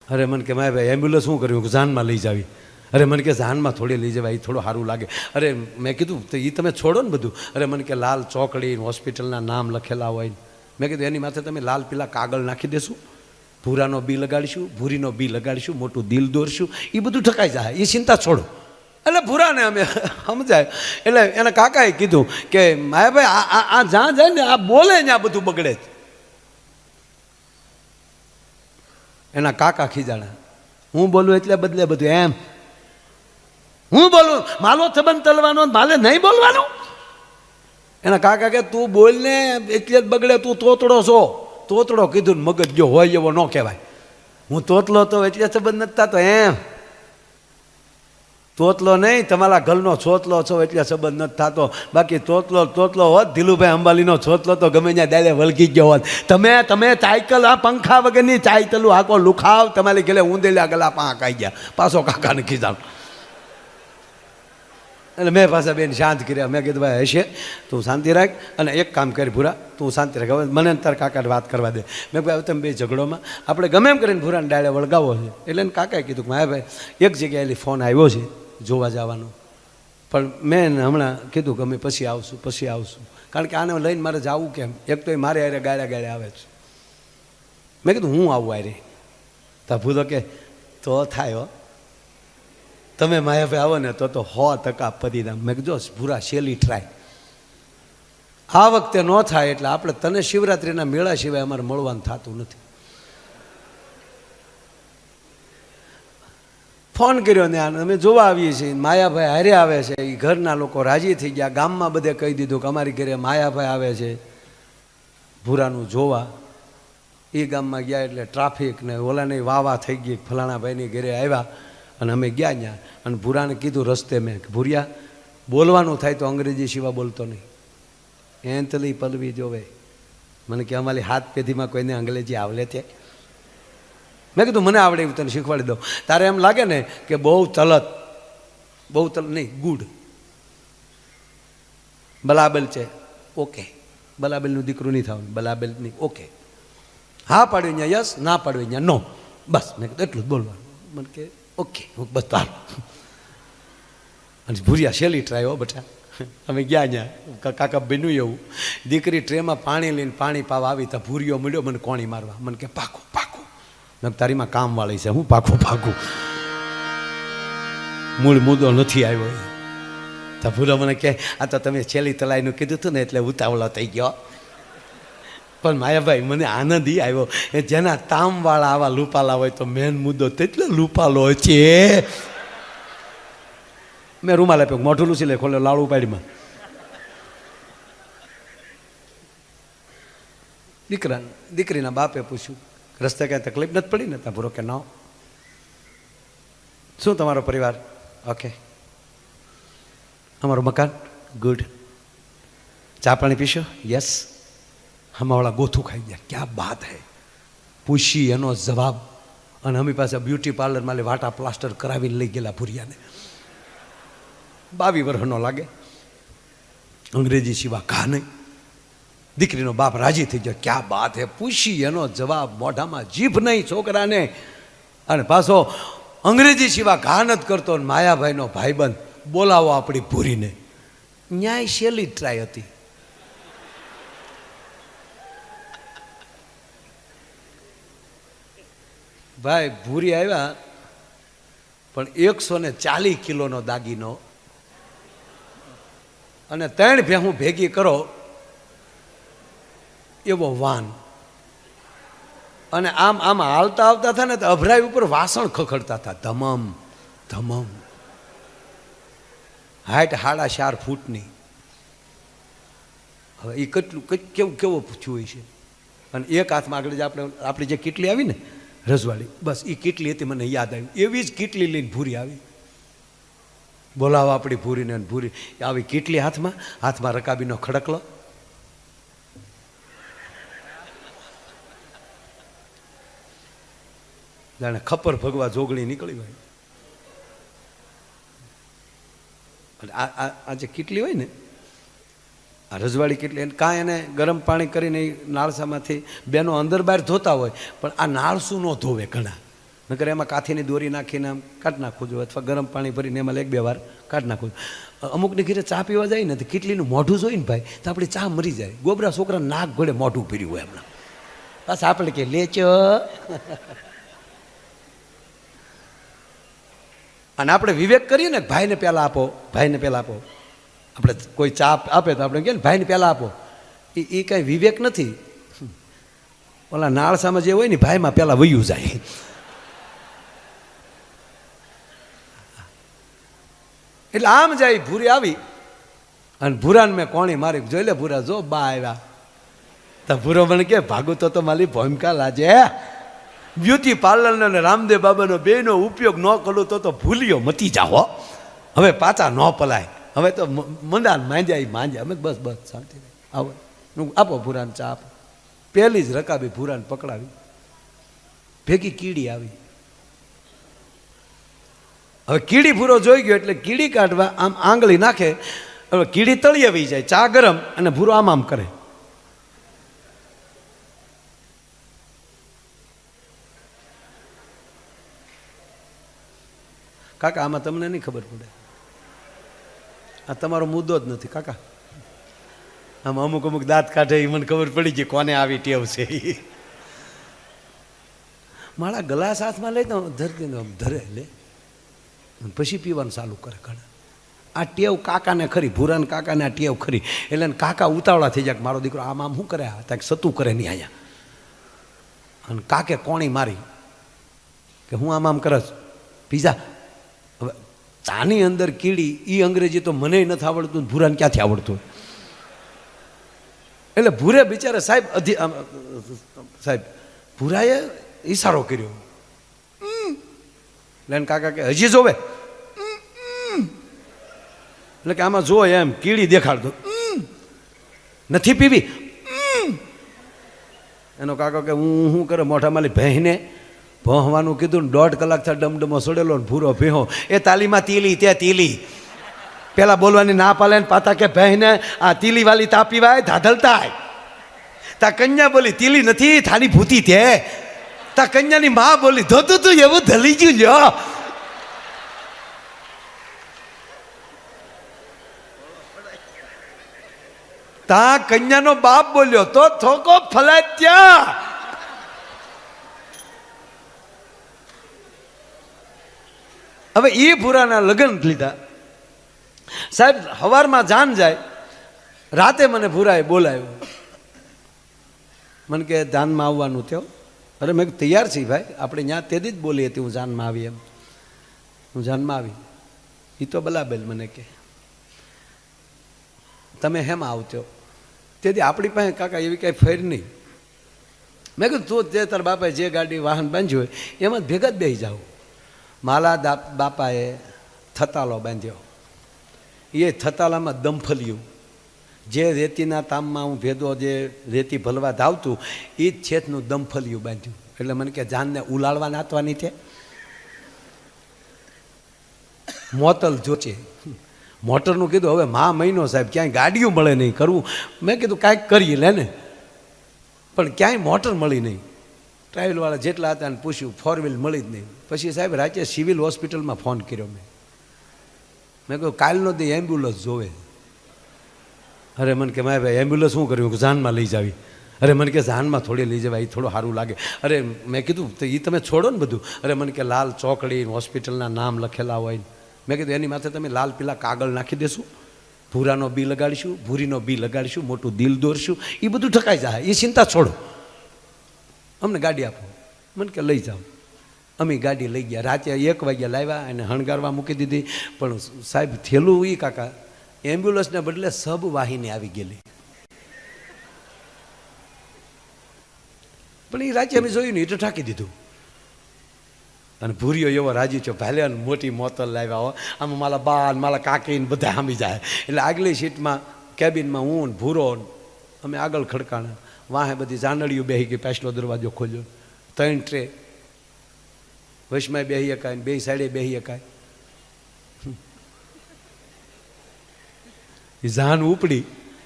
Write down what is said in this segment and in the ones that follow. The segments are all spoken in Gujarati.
અરે મને કે મારે ભાઈ એમ્બ્યુલન્સ શું કર્યું જાનમાં લઈ જાવી. અરે મને કે જાનમાં થોડી લઈ જવાય, એ થોડું સારું લાગે. અરે મેં કીધું તો એ તમે છોડો ને બધું. અરે મને કે લાલ ચોકડી હોસ્પિટલના નામ લખેલા હોય. મેં કીધું એની માથે તમે લાલ પીલા કાગળ નાખી દેશું, ભૂરાનો બી લગાડીશું, ભૂરીનો બી લગાડીશું, મોટું દિલ દોરશું, એ બધું ઠકાઈ જાય, એ ચિંતા છોડો. એટલે ભૂરાને અમે સમજાય. એટલે એના કાકાએ કીધું કે માયાભાઈ આ જ્યાં જાય ને આ બોલે ને આ બધું બગડે જ. એના કાકા ખીજાણા, હું બોલું એટલે બદલે બધું એમ. હું બોલું માલો સંબંધ તલવાનો, માલે નહીં બોલવાનું. એના કાકા કે તું બોલ ને એટલે જ બગડે, તું તોતડો છો. તોતડો કીધું ને મગજ જો હોય એવો ન કહેવાય. હું તોતલો તો એટલે સંબંધ નથી થતો એમ. તોતલો નહીં, તમારા ઘરનો છોતલો છો એટલે સંબંધ નથી થતો. બાકી તોતલો હોત, ધીલુભાઈ અંબાલીનો છોતલો તો ગમે ત્યાં દાડે વળગી ગયો હોત. તમે સાયકલ આ પંખા વગરની સાયકલું આખો લુખાવ તમારી ગેલે ઊંધેલા ગલા પાંખ આવી ગયા. પાછો કાકાને ખીજાણ. એટલે મેં પાછા બેન શાંત કર્યા. મેં કીધું ભાઈ હશે તું શાંતિ રાખ, અને એક કામ કરી ભૂરા તું શાંતિ રાખ, હવે મને તાર કાકાને વાત કરવા દે. મેં કહ્યું હવે તમે બે ઝઘડોમાં આપણે ગમે એમ કરીને ભૂરાને ડાળે વળગાવો છે. એટલે એને કાકાએ કીધું કે માયા ભાઈ એક જગ્યાએ ફોન આવ્યો છે જોવા જવાનો, પણ મેં હમણાં કીધું કે અમે પછી આવશું. કારણ કે આને લઈને મારે જવું કેમ, એક તો એ મારે હારે ગાળ્યા આવે છે. મેં કીધું હું આવું હારે. તો ભૂલો કે તો થાય હો, તમે માયાભાઈ આવો ને તો 100% પરિણામ. મેં કીધું ભૂરા શેલી ટ્રાય, આ વખતે ન થાય એટલે આપણે તને શિવરાત્રિના મેળા સિવાય અમારે મળવાનું થતું નથી. ફોન કર્યો ને અમે જોવા આવીએ છીએ. માયાભાઈ હારે આવે છે, એ ઘરના લોકો રાજી થઈ ગયા. ગામમાં બધે કહી દીધું કે અમારી ઘરે માયાભાઈ આવે છે ભૂરાનું જોવા. એ ગામમાં ગયા એટલે ટ્રાફિક ને ઓલાની વાવા થઈ ગઈ, ફલાણા ભાઈની ઘરે આવ્યા અને અમે ગયા ત્યાં. અને ભૂરાને કીધું રસ્તે મેં કે ભૂરિયા બોલવાનું થાય તો અંગ્રેજી સિવાય બોલતો નહીં, એંતલી પલવી જોવે. મને કે અમારી હાથ પેઢીમાં કોઈને અંગ્રેજી આવડે છે? મેં કીધું મને આવડે એવું તને શીખવાડી દઉં. તારે એમ લાગે ને કે બહુ તલત નહીં, ગુડ બલાબલ છે, ઓકે. બલાબલનું દીકરું નહીં થવાનું, બલાબલ નહીં, ઓકે. હા પાડ્યું ત્યાં યસ, ના પાડ્યું ત્યાં નો, બસ. મેં કીધું એટલું જ બોલવાનું. મને કે ઓકે, બસ તાર. અને ભૂરિયા શેલી ટ્રાય હો બટા. અમે ગયા ત્યાં કાકા બન્યું એવું. દીકરી ટ્રેમાં પાણી લઈને પાણી પાવા આવી તો ભૂરિયો મળ્યો મને કોણી મારવા. મને કે પાકું તારીમાં કામવાળી છે, હું પાકું મૂળ મુદ્દો નથી આવ્યો. તો ભૂરો મને કહે આ તો તમે છેલ્લી તલાઈનું કીધું હતું ને એટલે ઉતાવળો થઈ ગયો. પણ માયાભાઈ મને આનંદ એ આવ્યો, જેના તામવાળા આવા લૂપાલા હોય તો મેન મુદ્દો તેટલો લૂપાલો છે. મેં રૂમાલ આપ્યો, મોઢું લૂસી લે, ખોલ્યો લાડુ પાડીમાં. દીકરીના બાપે પૂછ્યું રસ્તે કાંઈ તકલીફ નથી પડી ને? ત્યાં ભૂરો કે ના. શું તમારો પરિવાર? ઓકે. અમારું મકાન ગુડ. ચા પાણી પીશો? યસ. હમાવાળા ગોથું ખાઈ ગયા, ક્યાં બાત હે. પૂછી એનો જવાબ. અને અમી પાસે બ્યુટી પાર્લરમાં વાટા પ્લાસ્ટર કરાવીને લઈ ગયેલા ભૂરિયાને. 22 વર્ષનો લાગે, અંગ્રેજી સિવા કા નહીં. દીકરીનો બાપ રાજી થઈ ગયો, ક્યાં બાત હે. પૂછી એનો જવાબ, મોઢામાં જીભ નહીં છોકરાને. અને પાછો અંગ્રેજી સિવા ઘા નથી કરતો. માયાભાઈનો ભાઈબંધ બોલાવો આપણી ભૂરીને. ન્યાય શેલી ટ્રાય હતી. ભાઈ ભૂરી આવ્યા, પણ 140 કિલોનો દાગીનો અને 3 ભેહું ભેગી કરો એવો વાન. અને આમ હાલતા આવતા હતા ને તો અભરાઈ ઉપર વાસણ ખખડતા હતા, ધમમ. હાઈટ 4.5 ફૂટની. હવે એ કેવો પૂછ્યું હોય છે. અને એક હાથમાં આગળ જ આપણી જે કીટલી આવી ને રજવાડી, બસ એ કીટલી હતી. મને યાદ આવી, એવી જ કીટલી લઈને ભૂરી આવી. બોલાવો આપણી ભૂરીને. ભૂરી આવી કીટલી હાથમાં રકાબીનો ખડકલો. જાણે ખપર ભગવા જોગણી નીકળી હોય. આ જે કીટલી હોય ને, આ રજવાડી કીટલી, એને કાંઈ એને ગરમ પાણી કરીને નાળસામાંથી બેનો અંદર બહાર ધોતા હોય, પણ આ નાળસું ન ધોવે ઘણા. નકર એમાં કાથીની દોરી નાખીને આમ કાઢી નાખવું જોઈએ, અથવા ગરમ પાણી ભરીને એમાં 1-2 વાર કાઢી નાખવું. અમુકની ઘરે ચા પીવા જાય ને તો કેટલીનું મોઢું જોઈને ભાઈ તો આપણી ચા મરી જાય. ગોબરા છોકરા નાક ઘોડે મોઢું પીર્યું હોય હમણાં, બસ આપણે કે લેચો. અને આપણે વિવેક કરીએ ને, ભાઈને પહેલાં આપો, ભાઈને પહેલાં આપો. આપણે કોઈ ચા આપે તો આપણે કહે ને ભાઈને પહેલાં આપો, એ કાંઈ વિવેક નથી. ઓલા નાળસામાં જે હોય ને ભાઈમાં પહેલાં વયું જાય. એટલે આમ જાય. ભૂરી આવી અને ભૂરાને મેં કોણી મારી, જોઈ લે ભૂરા જો બા આવ્યા. તો ભૂરો મને કે ભાગું તો મારી ભૂમિકા લાજે. બ્યુટી પાર્લરનો અને રામદેવ બાબાનો બેનો ઉપયોગ ન કરું તો ભૂલ્યો મતી જાઓ. હવે પાછા ન પલાય. હવે તો મંડા માંજ્યા અમે બસ બસ શાંતિ આવો. આપો ભૂરાને ચા આપો. પહેલી જ રકાબી ભૂરાને પકડાવી, ભેગી કીડી આવી. હવે કીડી ભૂરો જોઈ ગયો એટલે કીડી કાઢવા આમ આંગળી નાખે. હવે કીડી તળિયે વહી જાય, ચા ગરમ અને ભૂરો આમ આમ કરે. કાકા આમાં તમને નહીં ખબર પડે, આ તમારો મુદ્દો જ નથી કાકા. આમ અમુક અમુક દાંત કાઢે એ મને ખબર પડી ગઈ કોને આવી ટેવ છે. મારા ગ્લાસ હાથમાં લઈ તો ધરતી ધરે લે પછી પીવાનું ચાલુ કરે. ઘણા આ ટેવ કાકાને ખરી, ભૂરાને કાકાને આ ટેવ ખરી. એટલે કાકા ઉતાવળા થઈ જાય કે મારો દીકરો આમ આમ શું કરે, ત્યાં સતું કરે નહીં અહીંયા. અને કાકે કોણી મારી કે હું આમ આમ કરસ પીઝા. હવે ચાની અંદર કીડી, એ અંગ્રેજી તો મને નથી આવડતું, ભૂરાને ક્યાંથી આવડતું. એટલે ભૂરે બિચારા સાહેબ ભૂરાએ ઈશારો કર્યો. એટલે કાકા કે હજી જોવે, એટલે કે આમાં જો એમ કીડી દેખાડતો નથી પીવી. એનો કાકો કે હું શું કરે મોઢા માલી ભેંને ભોંહવાનું કીધું ને 1.5 કલાક થયા ડમડમો સડેલો ને ભૂરો ભેહો. એ તાલીમાં તીલી તે તીલી પેલા બોલવાની ના પાલે ને પાતા કે બહેને આ તીલી વાલી તા પીવાય ધાધલતા. તા કન્યા બોલી તીલી નથી થાળી ભૂતી તે. તા કન્યાની માં બોલી ધોતું તું એવું ધલી ગયું લ્યો. તા કન્યાનો બાપ બોલ્યો તો થોકો ફલાત્યા. હવે એ ભૂરાના લગ્ન લીધા. સાહેબ સવારમાં જાન જાય, રાતે મને ભૂરાએ બોલાવ્યો. મને કે જાનમાં આવવાનું થયો. અરે મેં તૈયાર છીએ ભાઈ, આપણે ત્યાં તેથી જ બોલી હતી હું જાનમાં આવી એમ. હું જાનમાં આવી. એ તો બલાબેલ મને કે તમે હેમાં આવતો. તેથી આપણી પાસે કાકા એવી કાંઈ ફેર નહીં. મેં કીધું તું જે તાર બાપાએ જે ગાડી વાહન બાંધ્યું હોય એમાં જ ભેગા જ બેસી જાઓ. માલા બાપાએ થતાલો બાંધ્યો. એ થતાલામાં દમફલિયું, જે રેતીના તામમાં હું ભેદો જે રેતી ભલવા ધાવતું એ જ છેતનું દમફલિયું બાંધ્યું. એટલે મને કે જાનને ઉલાળવા નાતવાની છે. મોતલ જોચે મોટરનું કીધું હવે મહિનો સાહેબ ક્યાંય ગાડીઓ મળે નહીં કરવું. મેં કીધું કાંઈક કરીએ લે ને, પણ ક્યાંય મોટર મળી નહીં. ટ્રાવેલવાળા જેટલા હતા ને પૂછ્યું, 4 વ્હીલ મળી જ નહીં. પછી સાહેબ રાતે સિવિલ હોસ્પિટલમાં ફોન કર્યો મેં કહ્યું કાલનો દી એમ્બ્યુલન્સ જોવે. અરે મને કે મારે ભાઈ એમ્બ્યુલન્સ શું કર્યું કે જાનમાં લઈ જાવી. અરે મને કે જાનમાં થોડી લઈ જવાય, એ થોડું સારું લાગે. અરે મેં કીધું તો એ તમે છોડો ને બધું. અરે મને કે લાલ ચોકડી હોસ્પિટલના નામ લખેલા હોય. મેં કીધું એની માથે તમે લાલ પીલા કાગળ નાખી દેશું, ભૂરાનો બી લગાડીશું, ભૂરીનો બી લગાડીશું, મોટું દિલ દોરશું, એ બધું ઠકાઈ જાય. એ ચિંતા છોડો, અમને ગાડી આપો. મને કે લઈ જાઓ. અમે ગાડી લઈ ગયા. રાતે 1 વાગ્યા લાવ્યા અને હણગારવા મૂકી દીધી. પણ સાહેબ થયેલું એ કાકા એમ્બ્યુલન્સને બદલે સબ વાહિની આવી ગયેલી. પણ એ રાતે અમે જોયું ને એ તો ઠાકી દીધું. અને ભૂરીઓ એવો રાજી છો ભાલે મોટી મોતલ લાવ્યા હો. આમાં મારા બા મારા કાકી ને બધા સામી જાય. એટલે આગલી સીટમાં કેબિનમાં હું ને ભૂરો અમે આગળ ખડકાણા. વાહે બધી જાનડીઓ બેસી ગઈ. પાછલો દરવાજો ખોલ્યો. 3 ટ્રે વશમાં બેસી શકાય, 2 સાઈડે બેસી શકાય. એ જાન ઉપડી.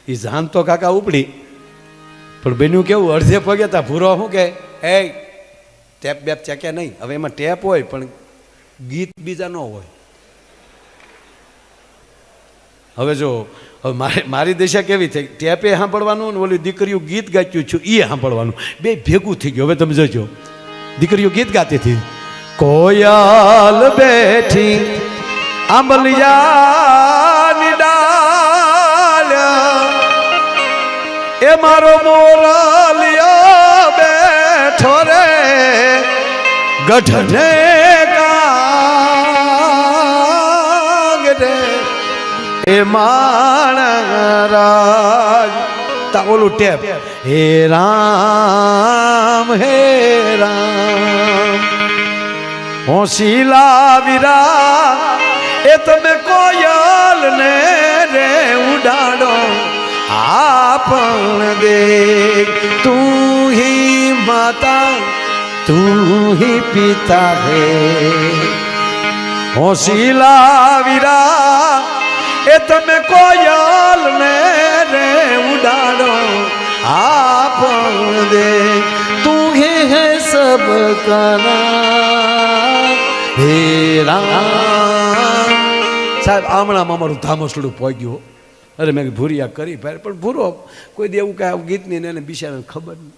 એ જાન તો કાકા ઉપડી, પણ બન્યું કેવું અડધે પગે તા ભૂરો શું કે એ ટેપ બેપ ચેક્યા નહીં. હવે એમાં ટેપ હોય પણ ગીત બીજા ન હોય. હવે જો હવે મારી દિશા કેવી થઈ, ટેપે સાંભળવાનું ને ઓલી દીકરીઓ ગીત ગાચ્યું છું એ સાંભળવાનું, બે ભેગું થઈ ગયું. હવે તમે જોજો, દીકરીઓ ગીત ગાતી હતી, કોયલ બેઠી આંબલિયાની ડાળ્યા, એ મારો મોરલિયો બેઠો રે ગઢને કાંગરે, એ માણરાજ તા ઓલું ટેપ, હે રામ હે રામ હોશીલા વીરા, એ તમે કોયલ ને રે ઉડાડો આપણ દે, તું હી માતા તું હી પિતા હે, હોશીલા વીરા, એ તમે કોયલ ને રે ઉડાડો આપણ દે, તું હે સબ કના હે રામ. સાહેબ આમણામાં અમારું ધામસડું પહોંચ્યું. અરે મેં ભૂરિયા કરી પણ ભૂરો કોઈ દેવું કાંઈ આવું ગીત નહીં ને એને બિચારાને ખબર નહીં.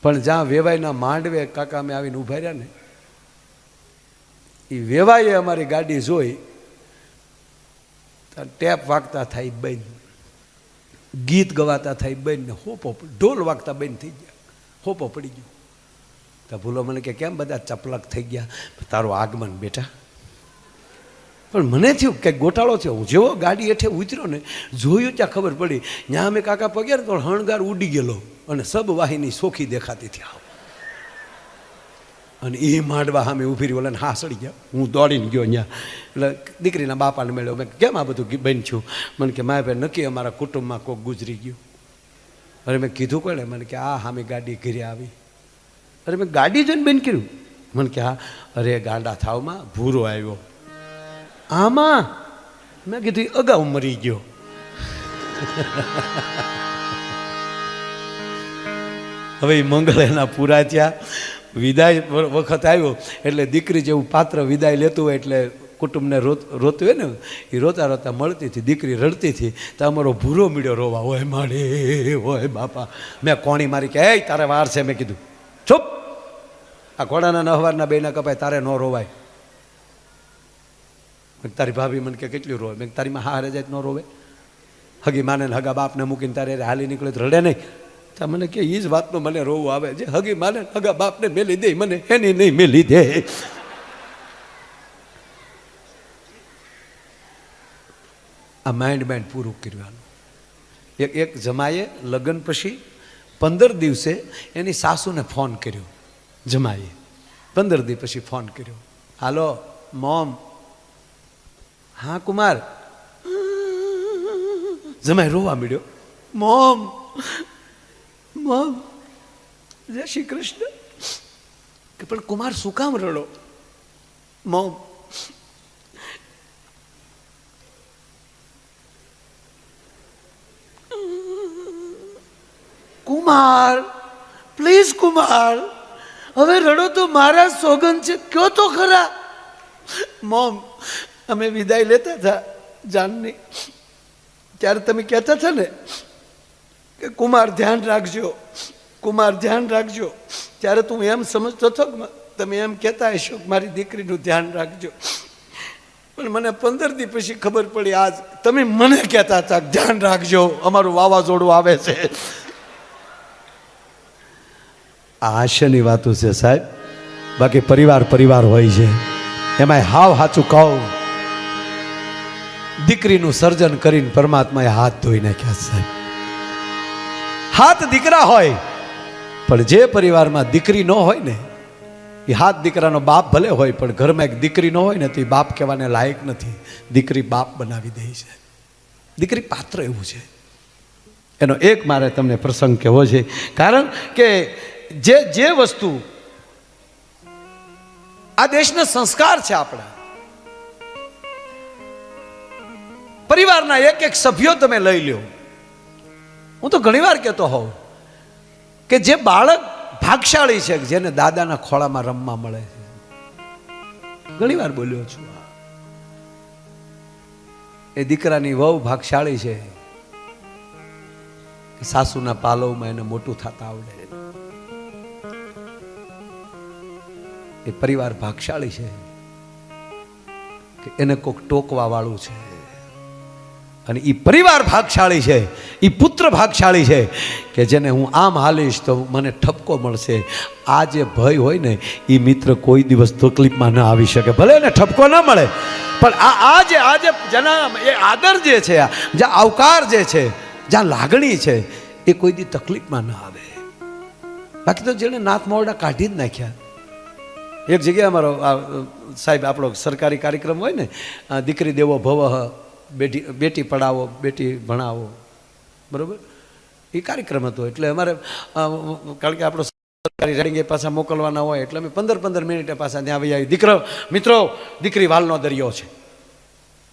પણ જ્યાં વેવાઈના માંડવે કાકા અમે આવીને ઊભા રહ્યા ને, એ વેવાઈએ અમારી ગાડી જોઈ, ટેપ વાગતા થાય બંધ, ગીત ગવાતા થાય બંધ, ને હોપો ઢોલ વાગતા બંધ થઈ ગયા, હોપો પડી ગયો. તો ભૂલો મને કે કેમ બધા ચપલક થઈ ગયા, તારું આગમન બેટા. પણ મને થયું કે ગોટાળો થયો. હું જેવો ગાડી હેઠે ઉતર્યો ને, જોયું ત્યાં ખબર પડી, ત્યાં અમે કાકા પગ્યા ને તો હણગાર ઉડી ગયેલો અને સબ વાહિની સોખી દેખાતી હતી. અને એ માંડવા સામે ઊભી રહી, ઓલાને હા સડી ગયા. હું દોડીને ગયો ત્યાં, એટલે દીકરીના બાપાને મળ્યો. મેં કેમ આ બધું બન છું? મને કે મારે ભાઈ નક્કી અમારા કુટુંબમાં કોઈક ગુજરી ગયું. અરે મેં કીધું કોને? મને કે આ સામે ગાડી ઘરે આવી. અરે મેં ગાડી જોઈને બેન કર્યું. મને કે હા. અરે ગાંડા થાવમાં ભૂરો આવ્યો. આમાં મેં કીધું અગાઉ મરી ગયો. હવે એ મંગળ એના પૂરા થયા, વિદાય વખત આવ્યો એટલે દીકરી જેવું પાત્ર વિદાય લેતું હોય એટલે કુટુંબને રોતું હોય ને, એ રોતા રોતા મળતી હતી. દીકરી રડતી હતી તો અમારો ભૂરો મીડ્યો રોવા, હોય માડે હોય બાપા. મેં કોણી મારી કે એ તારે વાર છે. મેં કીધું ચૂપ, આ ઘોડાના નહવારના બેના કપાય, તારે ન રોવાય. તારી ભાભી મને કે કેટલું રોવે? મેં તારી માં હારે જાય ન રોવે? હગી માને હગા બાપને મૂકીને તારે હાલી નીકળે તો રડે નહીં? તો મને કે એ જ વાતનો મને રોવું આવે, જે હગી માને હગા બાપને મેલી દે મને એની નહીં મેલી દે. આ માઇન્ડ પૂરું કરવાનું. એક જમાએ લગ્ન પછી 15 દિવસે એની સાસુને ફોન કર્યો. જમાએ 15 દિવસ પછી ફોન કર્યો, હાલો મોમ. હા કુમાર. જમાઈ રોવા મળ્યો, મોમ મોમ જય શ્રી કૃષ્ણ. કે પણ કુમાર શું કામ રડો? મોમ કુમાર પ્લીઝ કુમાર, હવે રડો તો મારા સોગન છે, કયો તો ખરા. મોમ અમે વિદાય લેતા હતા જાનની, ત્યારે તમે કહેતા હતા ને કે કુમાર ધ્યાન રાખજો, કુમાર ધ્યાન રાખજો, ત્યારે તું એમ સમજતો હતો કે તમે એમ કહેતા હશો કે મારી દીકરીનું ધ્યાન રાખજો. પણ મને 15 દિવસ પછી ખબર પડી, આજ તમે મને કહેતા હતા ધ્યાન રાખજો, અમારું વાવાઝોડું આવે છે. આ હાસ્યની વાતો છે સાહેબ, બાકી પરિવાર હોય છે. એમાં હાવ સાચું કહું, દીકરીનું સર્જન કરીને પરમાત્માએ હાથ ધોઈ નાખ્યા સાહેબ. હાથ દીકરા હોય, પણ જે પરિવારમાં દીકરી ન હોય ને, એ હાથ દીકરાનો બાપ ભલે હોય, પણ ઘરમાં એક દીકરી ન હોય ને તો એ બાપ કહેવાને લાયક નથી. દીકરી બાપ બનાવી દે છે. દીકરી પાત્ર એવું છે. એનો એક મારે તમને પ્રસંગ કહેવો છે, કારણ કે જે વસ્તુ આ દેશના સંસ્કાર છે આપણા, પરિવારના એક સભ્યો તમે લઈ લો. હું તો ઘણીવાર કહેતો હોઉં કે જે બાળક ભાગશાળી છે કે જેને દાદાના ખોળામાં રમવા મળે છે. ઘણી વાર બોલ્યો છું, એ દીકરાની વહુ ભાગશાળી છે કે સાસુના પાલવમાં એને મોટું થતા આવડે. એ પરિવાર ભાગશાળી છે કે એને કોઈક ટોકવા વાળું છે. અને એ પરિવાર ભાગશાળી છે, એ પુત્ર ભાગશાળી છે કે જેને હું આમ હાલીશ તો મને ઠપકો મળશે. આ જે ભય હોય ને એ મિત્ર કોઈ દિવસ તકલીફમાં ન આવી શકે. ભલે એને ઠપકો ન મળે, પણ આજે જેના એ આદર જે છે, જ્યાં આવકાર જે છે, જ્યાં લાગણી છે, એ કોઈ દી તકલીફમાં ન આવે. બાકી તો જેને નાથ મોરડા કાઢી જ નાખ્યા. એક જગ્યાએ અમારો સાહેબ આપણો સરકારી કાર્યક્રમ હોય ને, દીકરી દેવો ભવ, બેટી પઢાવો બેટી ભણાવો, બરાબર, એ કાર્યક્રમ હતો. એટલે અમારે કારણ કે આપણો સરકારી રેડિંગ એ પાછા મોકલવાના હોય એટલે અમે 15 મિનિટે પાછા ત્યાં આવી આવી. મિત્રો દીકરી વાલનો દરિયો છે,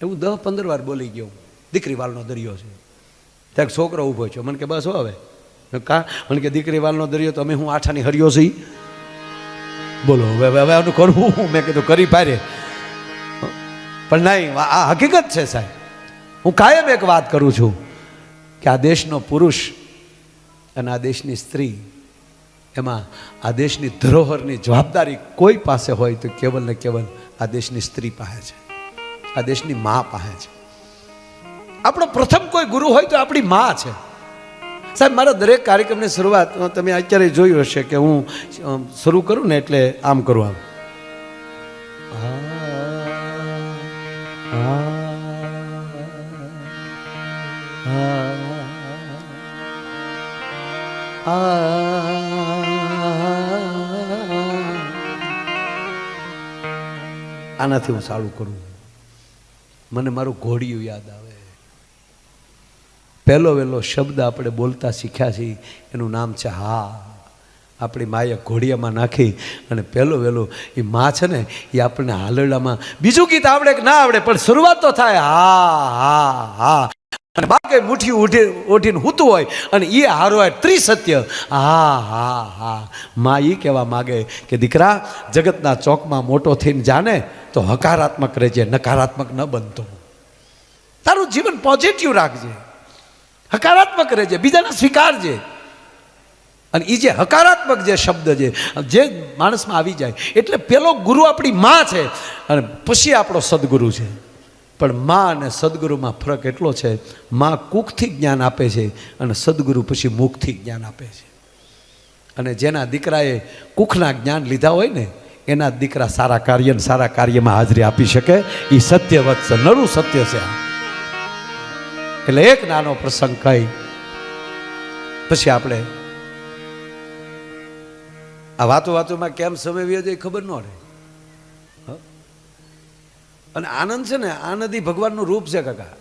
એવું 10-15 વાર બોલી ગયો. દીકરી વાલનો દરિયો છે. ત્યાં છોકરો ઊભો છે, મને કે બસ હવે કા, મને કે દીકરી વાલનો દરિયો તો અમે હું આઠાની હરિયો છું. બોલો હવે આનું કરવું? મેં કીધું કરી પારે, પણ નહીં, આ હકીકત છે સાહેબ. હું કાયમ એક વાત કરું છું કે આ દેશનો પુરુષ અને આ દેશની સ્ત્રી, એમાં આ દેશની ધરોહરની જવાબદારી કોઈ પાસે હોય તો કેવલ ને કેવલ આ દેશની સ્ત્રી પાસે છે, આ દેશની મા પાસે છે. આપણો પ્રથમ કોઈ ગુરુ હોય તો આપણી મા છે. સાહેબ, મારા દરેક કાર્યક્રમની શરૂઆત તમે અત્યારે જોયું હશે કે હું શરૂ કરું ને એટલે આમ કરું, આનાથી હું ચાલુ કરું. મને મારું ઘોડિયું યાદ આવે. પહેલો વહેલો શબ્દ આપણે બોલતા શીખ્યા છીએ એનું નામ છે હા. આપણી માએ ઘોડિયામાં નાખી અને પહેલો વહેલો એ મા છે ને, એ આપણને હાલરડામાં બીજું ગીત આવડે કે ના આવડે પણ શરૂઆત તો થાય હા હા હા. અને બાકી મુઠ્ઠી ઓઢીને હૂતું હોય અને એ હારો હોય ત્રિસત્ય હા હા હા. મા એ કહેવા માગે કે દીકરા, જગતના ચોકમાં મોટો થઈને જાને તો હકારાત્મક રહેજે, નકારાત્મક ન બનતો. તારું જીવન પોઝિટિવ રાખજે, હકારાત્મક રહેજે, બીજાને સ્વીકારજે. અને એ જે હકારાત્મક જે શબ્દ જે માણસમાં આવી જાય, એટલે પેલો ગુરુ આપણી મા છે અને પછી આપણો સદગુરુ છે. પણ મા અને સદગુરુમાં ફરક એટલો છે, મા કુખથી જ્ઞાન આપે છે અને સદગુરુ પછી મુખથી જ્ઞાન આપે છે. અને જેના દીકરાએ કુખના જ્ઞાન લીધા હોય ને, એના દીકરા સારા કાર્યમાં હાજરી આપી શકે. એ સત્યવત છે, નરું સત્ય છે. એટલે એક નાનો પ્રસંગ કહી પછી આપણે આ વાતોમાં કેમ સમય વ્યો જાય ખબર ન રહે. અને આનંદ છે ને, આનંદ ભગવાનનું રૂપ છે કાકા.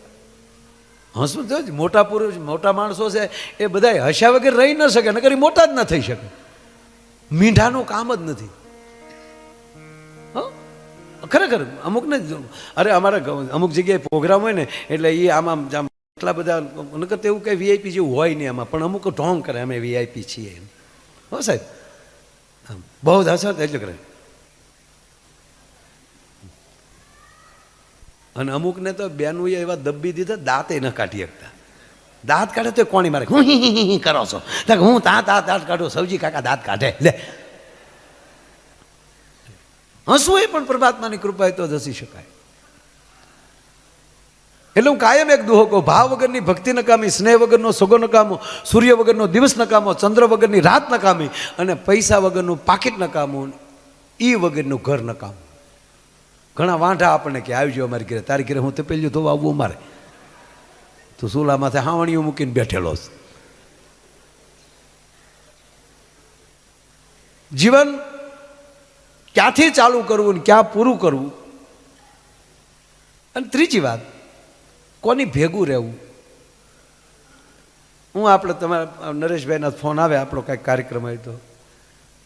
હસવું થયું, મોટા પુરુષ મોટા માણસો છે એ બધા હસ્યા વગર રહી ન શકે, નકર મોટા જ ન થઈ શકે. મીંઢાનું કામ જ નથી. ખરેખર અમુકને, અરે અમારા અમુક જગ્યાએ પ્રોગ્રામ હોય ને એટલે એ આમ એટલા બધા નકર તો એવું કંઈ વીઆઈપી જેવું હોય નહીં એમાં, પણ અમુક ઢોંગ કરે અમે વીઆઈપી છીએ એમ. હો સાહેબ, બહુ હસત એટલે કરે. અને અમુકને તો બેનું એવા દબ્બી દીધા, દાંતે ન કાઢી શકતા. દાંત કાઢે તો કોણી મારે, હું કરો છો, હું દાંત કાઢું, સૌજી કાકા દાંત કાઢે. લે, હસવું એ પણ પરમાત્માની કૃપાએ તો જ હસી શકાય. એટલે હું કાયમ એક દુહો કહું, ભાવ વગરની ભક્તિ નકામી, સ્નેહ વગરનો સોગો નકામો, સૂર્ય વગરનો દિવસ નકામો, ચંદ્ર વગરની રાત નકામી, અને પૈસા વગરનું પાકીટ નકામું, ઈ વગરનું ઘર નકામું. ઘણા વાંઢા આપણને કે આવજો અમારી ઘરે, તારી ઘરે હું તો પેલું ધોવા આવવું અમારે, તું સુલા માથે હાવણીઓ મૂકીને બેઠેલો. જીવન ક્યાંથી ચાલુ કરવું ને ક્યાં પૂરું કરવું. અને ત્રીજી વાત, કોની ભેગું રહેવું. હું આપણે તમારા નરેશભાઈના ફોન આવે, આપણો કાંઈક કાર્યક્રમ હોય તો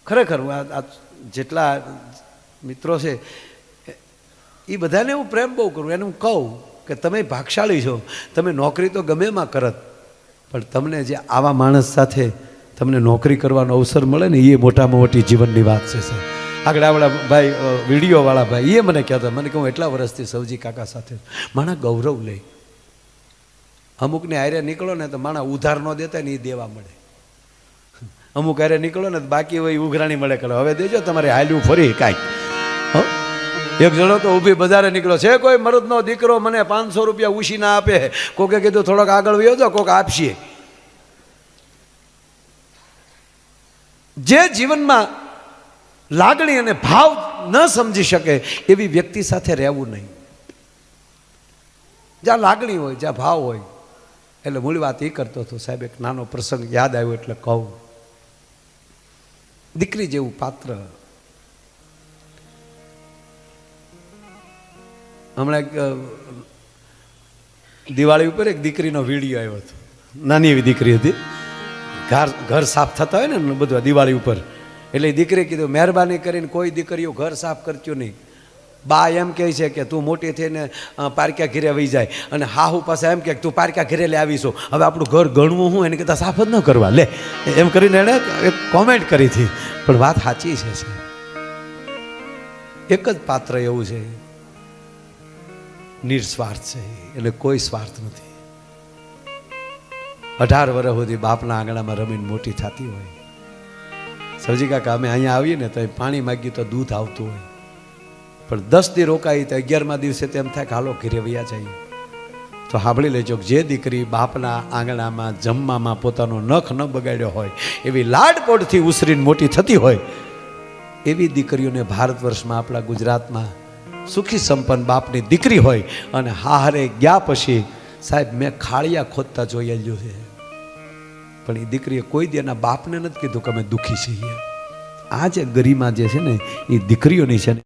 ખરેખર આ જેટલા મિત્રો છે એ બધાને હું પ્રેમ બહુ કરું. એને હું કહું કે તમે ભાગશાળી છો, તમે નોકરી તો ગમે એમાં કરત, પણ તમને જે આવા માણસ સાથે તમને નોકરી કરવાનો અવસર મળે ને એ મોટામાં મોટી જીવનની વાત છે સર. આગળ આવડા ભાઈ વિડીયોવાળા ભાઈ એ મને કહેતા, મને કહું એટલા વર્ષથી સૌજી કાકા સાથે માણા ગૌરવ લે. અમુકને હારે નીકળો ને તો માણા ઉધાર ન દેતા ને એ દેવા મળે. અમુક હારે નીકળો ને બાકી હોય ઉઘરાણી મળે કરો. હવે દેજો તમારે હાલ્યું ફરી કાંઈક. એક જણો તો ઊભી બજારે નીકળ્યો છે, કોઈ મરદનો દીકરો મને 500 રૂપિયા ઉછી ના આપે. કોકે કીધું થોડોક આગળ વયો જાઓ, કોક આપશે. જે જીવનમાં લાગણી અને ભાવ ન સમજી શકે એવી વ્યક્તિ સાથે રહેવું નહીં. જ્યાં લાગણી હોય, જ્યાં ભાવ હોય. એટલે મૂળ વાત એ કરતો હતો સાહેબ, એક નાનો પ્રસંગ યાદ આવ્યો એટલે કહું. દીકરી જેવું પાત્ર. હમણાં એક દિવાળી ઉપર એક દીકરીનો વિડીયો આવ્યો હતો. નાની એવી દીકરી હતી. ઘર સાફ થતા હોય ને બધું દિવાળી ઉપર, એટલે દીકરી કીધું મહેરબાની કરીને કોઈ દીકરીઓ ઘર સાફ કરજો નહીં. બા એમ કહે છે કે તું મોટી થઈને પારક્યા ઘીરે વહી જાય, અને હાહુ પાસે એમ કે તું પારક્યા ઘીરે લે આવીશું. હવે આપણું ઘર ગણવું હું એને કહેતા સાફ જ ન કરવા લે, એમ કરીને એણે એક કોમેન્ટ કરી હતી. પણ વાત સાચી છે. એક જ પાત્ર એવું છે, નિર્સ્વાર્થ છે, એટલે કોઈ સ્વાર્થ નથી. 18 વર્ષ સુધી બાપના આંગણામાં રમીને મોટી થતી હોય. સૌજી કાકા અમે અહીંયા આવીએ ને તો પાણી માગ્યું તો દૂધ આવતું હોય, પણ 10 દી રોકાઈ તો 11મા દિવસે તેમ થાય કે હાલો ઘરે વયા જઈએ. તો સાંભળી લેજો, જે દીકરી બાપના આંગણામાં જમવામાં પોતાનો નખ ન બગાડ્યો હોય, એવી લાડપોડથી ઉછરીને મોટી થતી હોય, એવી દીકરીઓને ભારત વર્ષમાં આપણા ગુજરાતમાં સુખી સંપન્ન બાપની દીકરી હોય. અને હારે ગયા પછી સાહેબ મેં ખાળિયા ખોદતા જોયેલું છે, પણ એ દીકરીએ કોઈ દી એના બાપને નથી કીધું કે અમે દુઃખી છીએ. આ જે ગરિમા જે છે ને એ દીકરીઓની છે ને.